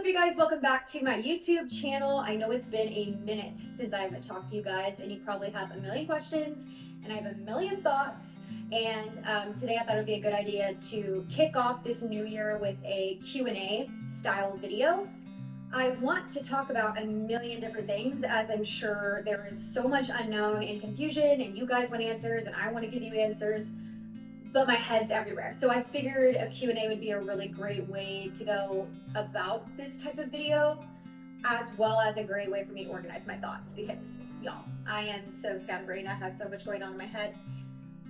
up, you guys? Welcome back to my YouTube channel. I know it's been a minute since I haven't talked to you guys, and you probably have a million questions, and I have a million thoughts. And today I thought it would be a good idea to kick off this new year with a Q&A style video. I want to talk about a million different things, as I'm sure there is so much unknown and confusion, and you guys want answers, and I want to give you answers, but my head's everywhere. So I figured a Q&A would be a really great way to go about this type of video, as well as a great way for me to organize my thoughts, because y'all, I am so scatterbrained. I have so much going on in my head.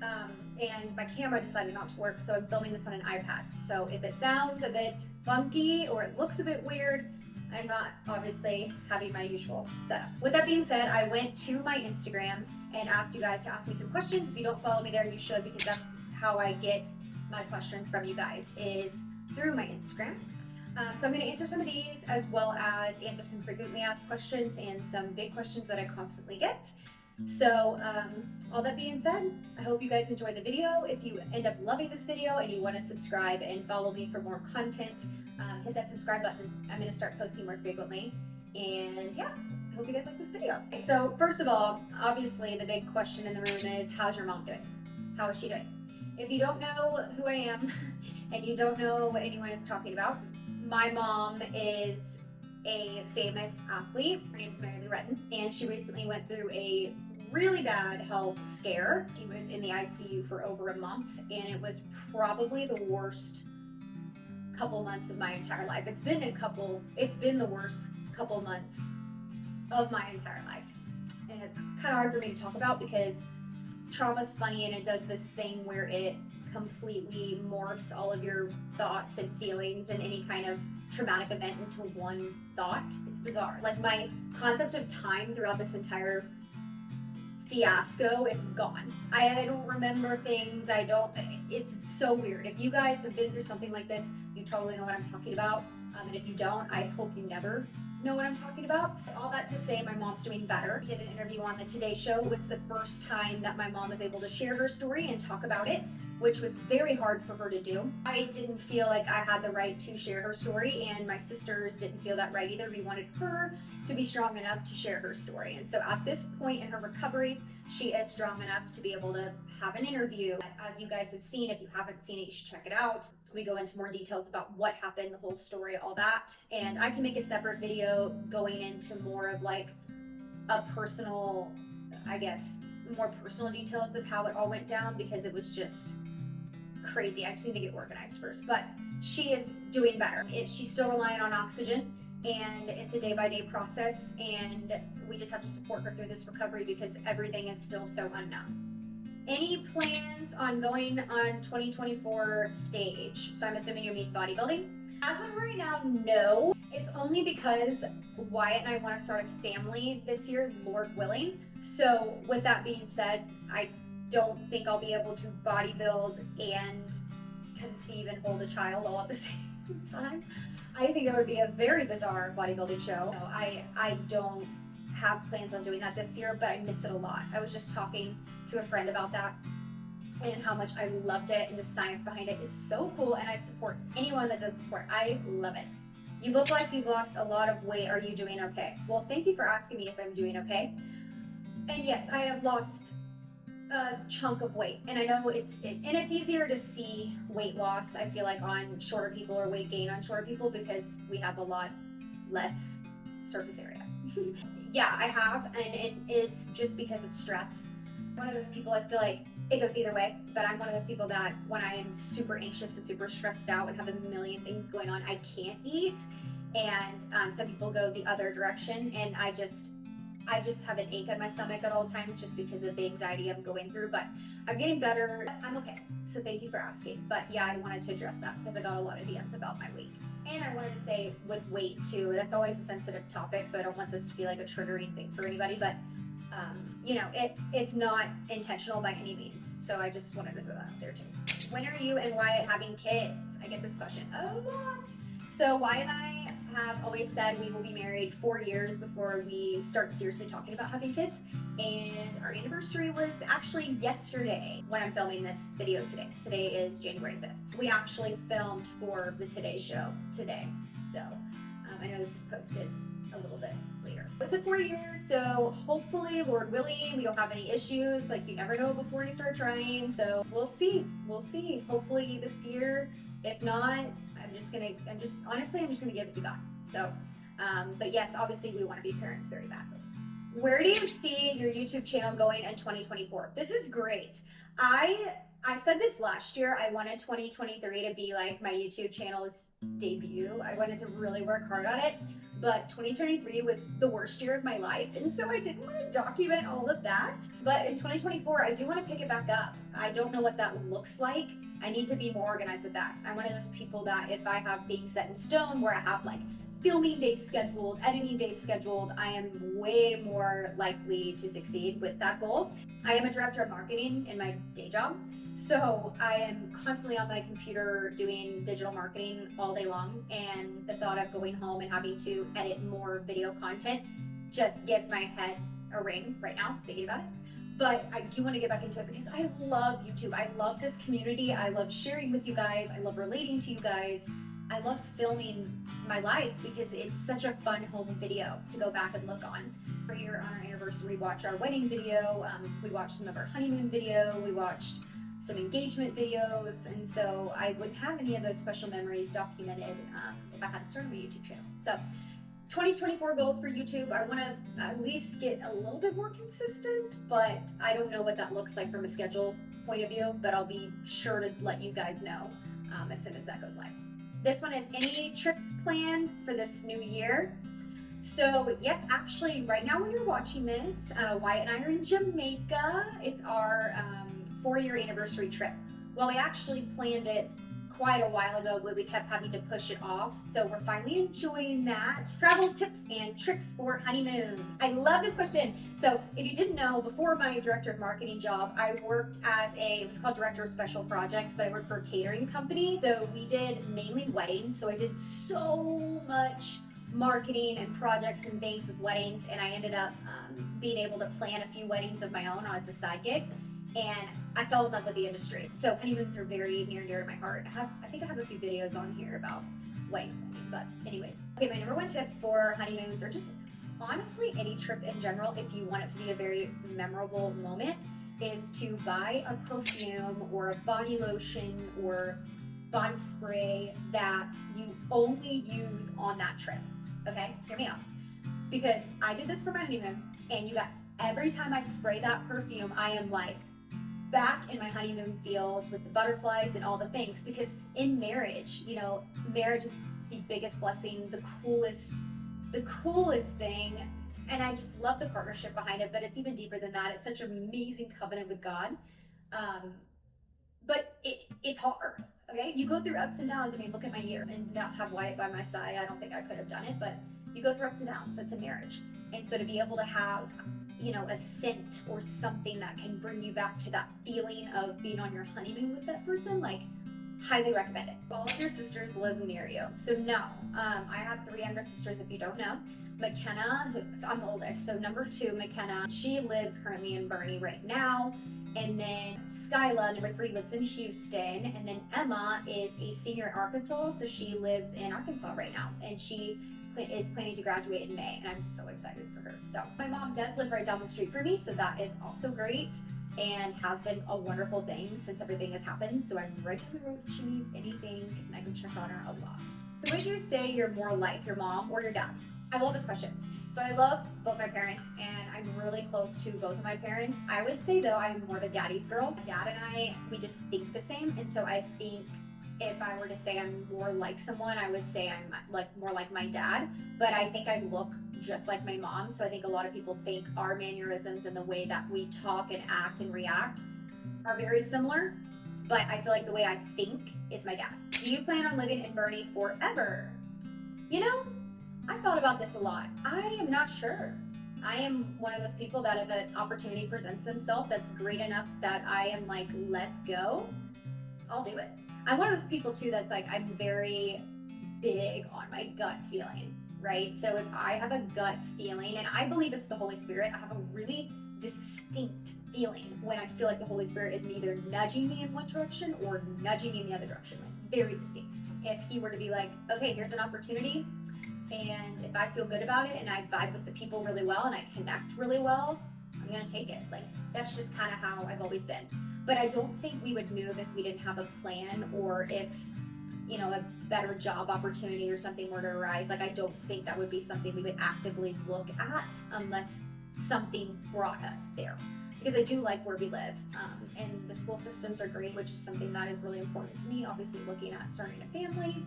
And my camera decided not to work, so I'm filming this on an iPad. So if it sounds a bit funky or it looks a bit weird, I'm not obviously having my usual setup. With that being said, I went to my Instagram and asked you guys to ask me some questions. If you don't follow me there, you should, because that's how I get my questions from you guys, is through my Instagram. So I'm going to answer some of these, as well as answer some frequently asked questions and some big questions that I constantly get. So all that being said, I hope you guys enjoy the video. If you end up loving this video and you want to subscribe and follow me for more content, hit that subscribe button. I'm going to start posting more frequently. And yeah, I hope you guys like this video. Okay, so first of all, obviously the big question in the room is, how's your mom doing? How is she doing? If you don't know who I am and you don't know what anyone is talking about, my mom is a famous athlete. Her name's Mary Lou Retton, and she recently went through a really bad health scare. She was in the ICU for over a month, and it was probably the worst couple months of my entire life. It's been the worst couple months of my entire life. And it's kind of hard for me to talk about because trauma's funny, and it does this thing where it completely morphs all of your thoughts and feelings and any kind of traumatic event into one thought. It's bizarre. Like, my concept of time throughout this entire fiasco is gone. I don't remember things. It's so weird. If you guys have been through something like this, you totally know what I'm talking about. And if you don't, I hope you never know what I'm talking about. All that to say, my mom's doing better. I did an interview on the Today Show. It was the first time that my mom was able to share her story and talk about it, which was very hard for her to do. I didn't feel like I had the right to share her story, and my sisters didn't feel that right either. We wanted her to be strong enough to share her story. And so at this point in her recovery, she is strong enough to be able to have an interview. As you guys have seen, if you haven't seen it, you should check it out. We go into more details about what happened, the whole story, all that. And I can make a separate video going into more of like a personal, I guess, more personal details of how it all went down, because it was just crazy. I just need to get organized first. But she is doing better. She's still relying on oxygen, and it's a day-by-day process, and we just have to support her through this recovery because everything is still so unknown. Any plans on going on 2024 stage? So I'm assuming you mean bodybuilding. As of right now, no. It's only because Wyatt and I want to start a family this year, Lord willing. So with that being said, I don't think I'll be able to bodybuild and conceive and hold a child all at the same time. I think that would be a very bizarre bodybuilding show. No, I don't have plans on doing that this year, but I miss it a lot. I was just talking to a friend about that and how much I loved it, and the science behind it is so cool, and I support anyone that does the sport. I love it. You look like you've lost a lot of weight. Are you doing okay? Well, thank you for asking me if I'm doing okay. And yes, I have lost a chunk of weight, and I know it's easier to see weight loss, I feel like, on shorter people, or weight gain on shorter people, because we have a lot less surface area. Yeah, I have, and it's just because of stress. One of those people, I feel like it goes either way, but I'm one of those people that when I am super anxious and super stressed out and have a million things going on, I can't eat. And some people go the other direction, and I just have an ache in my stomach at all times just because of the anxiety I'm going through. But I'm getting better. I'm okay. So thank you for asking. But yeah, I wanted to address that because I got a lot of DMs about my weight. And I wanted to say with weight too, that's always a sensitive topic, so I don't want this to be like a triggering thing for anybody, but it's not intentional by any means. So I just wanted to throw that out there too. When are you and Wyatt having kids? I get this question a lot. So Wyatt and I have always said we will be married 4 years before we start seriously talking about having kids. And our anniversary was actually yesterday when I'm filming this video today. Today is January 5th. We actually filmed for the Today Show today. So I know this is posted a little bit later. It's been 4 years, so hopefully, Lord willing, we don't have any issues. Like, you never know before you start trying, so we'll see. We'll see. Hopefully this year. If not, I'm just gonna give it to God. So, but yes, obviously we want to be parents very badly. Where do you see your YouTube channel going in 2024? This is great. I said this last year. I wanted 2023 to be like my YouTube channel's debut. I wanted to really work hard on it, but 2023 was the worst year of my life, and so I didn't want to document all of that. But in 2024, I do want to pick it back up. I don't know what that looks like. I need to be more organized with that. I'm one of those people that if I have things set in stone where I have like filming days scheduled, editing days scheduled, I am way more likely to succeed with that goal. I am a director of marketing in my day job, so I am constantly on my computer doing digital marketing all day long, and the thought of going home and having to edit more video content just gives my head a ring right now, thinking about it. But I do want to get back into it because I love YouTube. I love this community. I love sharing with you guys. I love relating to you guys. I love filming my life because it's such a fun home video to go back and look on. Every year on our anniversary, we watch our wedding video, we watched some of our honeymoon video, we watched some engagement videos, and so I wouldn't have any of those special memories documented if I hadn't started my YouTube channel. So 2024 goals for YouTube, I want to at least get a little bit more consistent, but I don't know what that looks like from a schedule point of view, but I'll be sure to let you guys know as soon as that goes live. This one is any trips planned for this new year? So yes, actually right now when you're watching this, Wyatt and I are in Jamaica. It's our 4-year anniversary trip. Well, we actually planned it quite a while ago, but we kept having to push it off. So we're finally enjoying that. Travel tips and tricks for honeymoons. I love this question. So if you didn't know, before my director of marketing job, I worked as it was called director of special projects, but I worked for a catering company. So we did mainly weddings. So I did so much marketing and projects and things with weddings, and I ended up being able to plan a few weddings of my own as a side gig. And I fell in love with the industry. So honeymoons are very near and dear to my heart. I think I have a few videos on here about wedding planning, but anyways. Okay, my number one tip for honeymoons, or just honestly any trip in general, if you want it to be a very memorable moment, is to buy a perfume or a body lotion or body spray that you only use on that trip. Okay, hear me out. Because I did this for my honeymoon, and you guys, every time I spray that perfume, I am like, back in my honeymoon feels with the butterflies and all the things, because in marriage, you know, marriage is the biggest blessing, the coolest thing, and I just love the partnership behind it, but it's even deeper than that. It's such an amazing covenant with God, but it's hard, okay? You go through ups and downs. I mean, look at my year, and not have Wyatt by my side, I don't think I could have done it, but you go through ups and downs. It's a marriage, and so to be able to have, you know, a scent or something that can bring you back to that feeling of being on your honeymoon with that person, like, highly recommend it. All of your sisters live near you. So no, I have 3 younger sisters if you don't know. McKenna, so I'm the oldest, so number 2, McKenna, she lives currently in Bernie right now. And then Skyla, number 3, lives in Houston. And then Emma is a senior in Arkansas, so she lives in Arkansas right now. And she is planning to graduate in May, and I'm so excited for her. So my mom does live right down the street from me, so that is also great and has been a wonderful thing since everything has happened. So I'm right down the road if she needs anything, and I can check on her a lot. Who would you say you're more like, your mom or your dad? I love this question. So I love both my parents, and I'm really close to both of my parents. I would say though I'm more of a daddy's girl. My dad and I, we just think the same, and so I think if I were to say I'm more like someone, I would say I'm like more like my dad, but I think I look just like my mom. So I think a lot of people think our mannerisms and the way that we talk and act and react are very similar, but I feel like the way I think is my dad. Do you plan on living in Bernie forever? You know, I thought about this a lot. I am not sure. I am one of those people that if an opportunity presents themselves that's great enough that I am like, let's go, I'll do it. I'm one of those people too that's like, I'm very big on my gut feeling, right? So if I have a gut feeling, and I believe it's the Holy Spirit, I have a really distinct feeling when I feel like the Holy Spirit is either nudging me in one direction or nudging me in the other direction, like very distinct. If he were to be like, okay, here's an opportunity, And if I feel good about it and I vibe with the people really well and I connect really well, I'm gonna take it. Like, that's just kind of how I've always been. But I don't think we would move if we didn't have a plan, or if, you know, a better job opportunity or something were to arise. Like, I don't think that would be something we would actively look at unless something brought us there. Because I do like where we live, and the school systems are great, which is something that is really important to me. Obviously, looking at starting a family,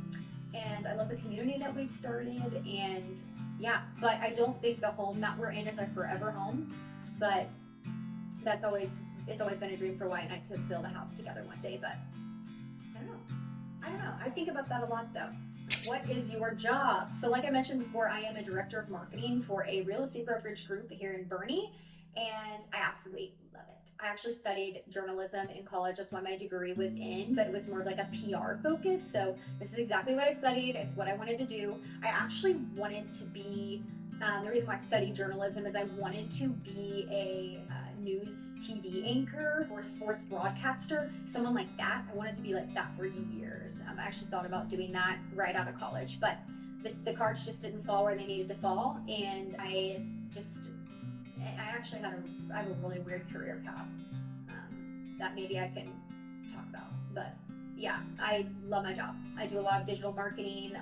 and I love the community that we've started, and yeah. But I don't think the home that we're in is our forever home. But it's always been a dream for Wyatt and I to build a house together one day. But I don't know. I think about that a lot though. What is your job? So like I mentioned before, I am a director of marketing for a real estate brokerage group here in Boerne, and I absolutely love it. I actually studied journalism in college. That's what my degree was in, but it was more of like a PR focus. So this is exactly what I studied. It's what I wanted to do. I actually wanted to be, the reason why I studied journalism is I wanted to be a news TV anchor or sports broadcaster, someone like that. I wanted to be like that for years. I actually thought about doing that right out of college, but the cards just didn't fall where they needed to fall, and I actually have a really weird career path that maybe I can talk about. But yeah, I love my job. I do a lot of digital marketing,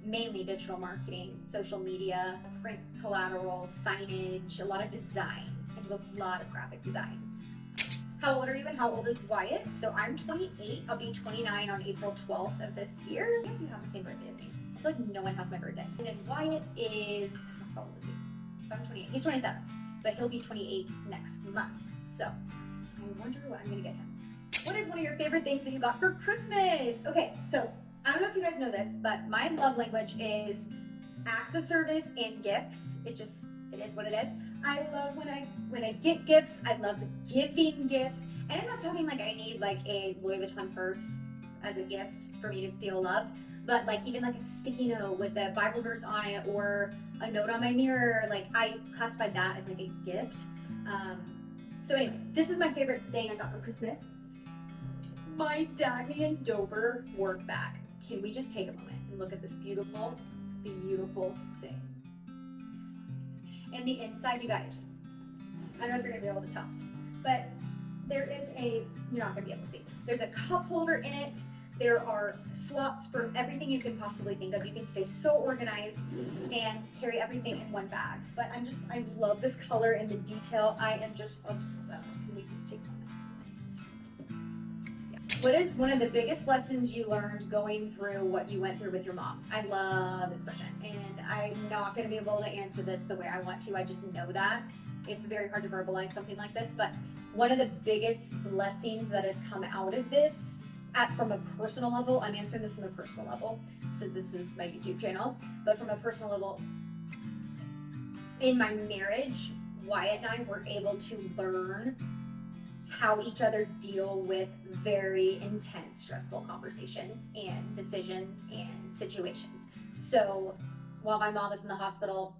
mainly digital marketing, social media, print collateral, signage, a lot of design. I do a lot of graphic design. How old are you and how old is Wyatt? So I'm 28. I'll be 29 on April 12th of this year. I don't know if you have the same birthday as me. I feel like no one has my birthday. And then Wyatt is, how old is he? If I'm 28, he's 27, but he'll be 28 next month. So I wonder what I'm gonna get him. What is one of your favorite things that you got for Christmas? Okay, so I don't know if you guys know this, but my love language is acts of service and gifts. It is what it is. I love when I get gifts. I love giving gifts. And I'm not talking like I need like a Louis Vuitton purse as a gift for me to feel loved, but like even like a sticky note with a Bible verse on it, or a note on my mirror. Like, I classified that as like a gift. So anyways, this is my favorite thing I got for Christmas. My Dagny and Dover work bag. Can we just take a moment and look at this beautiful, beautiful thing? And the inside, you guys, I don't know if you're gonna be able to tell, but there is you're not gonna be able to see. There's a cup holder in it. There are slots for everything you can possibly think of. You can stay so organized and carry everything in one bag. But I love this color and the detail. I am just obsessed. Can we just take one? What is one of the biggest lessons you learned going through what you went through with your mom? I love this question, and I'm not going to be able to answer this the way I want to. I just know that. It's very hard to verbalize something like this, but one of the biggest blessings that has come out of this, from a personal level, I'm answering this from a personal level, since this is my YouTube channel, but from a personal level, in my marriage, Wyatt and I were able to learn how each other deal with very intense, stressful conversations and decisions and situations. So while my mom was in the hospital,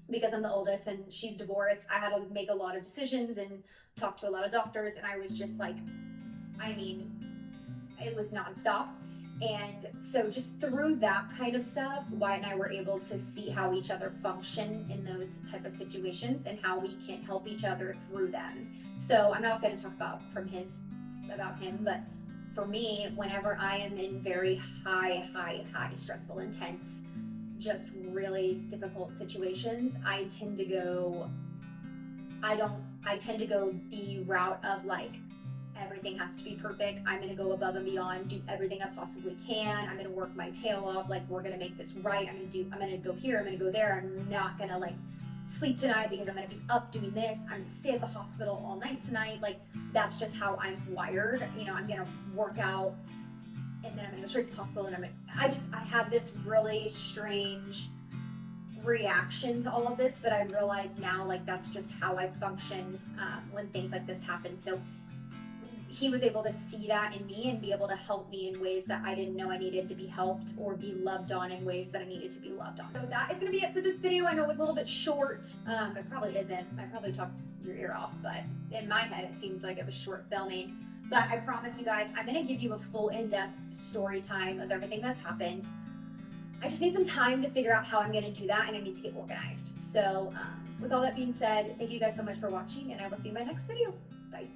because I'm the oldest and she's divorced, I had to make a lot of decisions and talk to a lot of doctors, and I was just like, it was nonstop. And so just through that kind of stuff, Wyatt and I were able to see how each other function in those type of situations and how we can help each other through them. So I'm not going to talk about him, but for me, whenever I am in very high stressful, intense, just really difficult situations, I tend to go the route of like, everything has to be perfect. I'm going to go above and beyond, do everything I possibly can. I'm going to work my tail off. Like, we're going to make this right. I'm going to go here. I'm going to go there. I'm not going to like sleep tonight because I'm going to be up doing this. I'm going to stay at the hospital all night tonight. Like, that's just how I'm wired. You know, I'm going to work out and then I'm going to go straight to the hospital. And I have this really strange reaction to all of this, but I realize now, like, that's just how I function when things like this happen. So he was able to see that in me and be able to help me in ways that I didn't know I needed to be helped, or be loved on in ways that I needed to be loved on. So that is going to be it for this video. I know it was a little bit short. It probably isn't. I probably talked your ear off, but in my head it seemed like it was short filming. But I promise you guys, I'm going to give you a full in-depth story time of everything that's happened. I just need some time to figure out how I'm going to do that, and I need to get organized. So with all that being said, thank you guys so much for watching, and I will see you in my next video. Bye.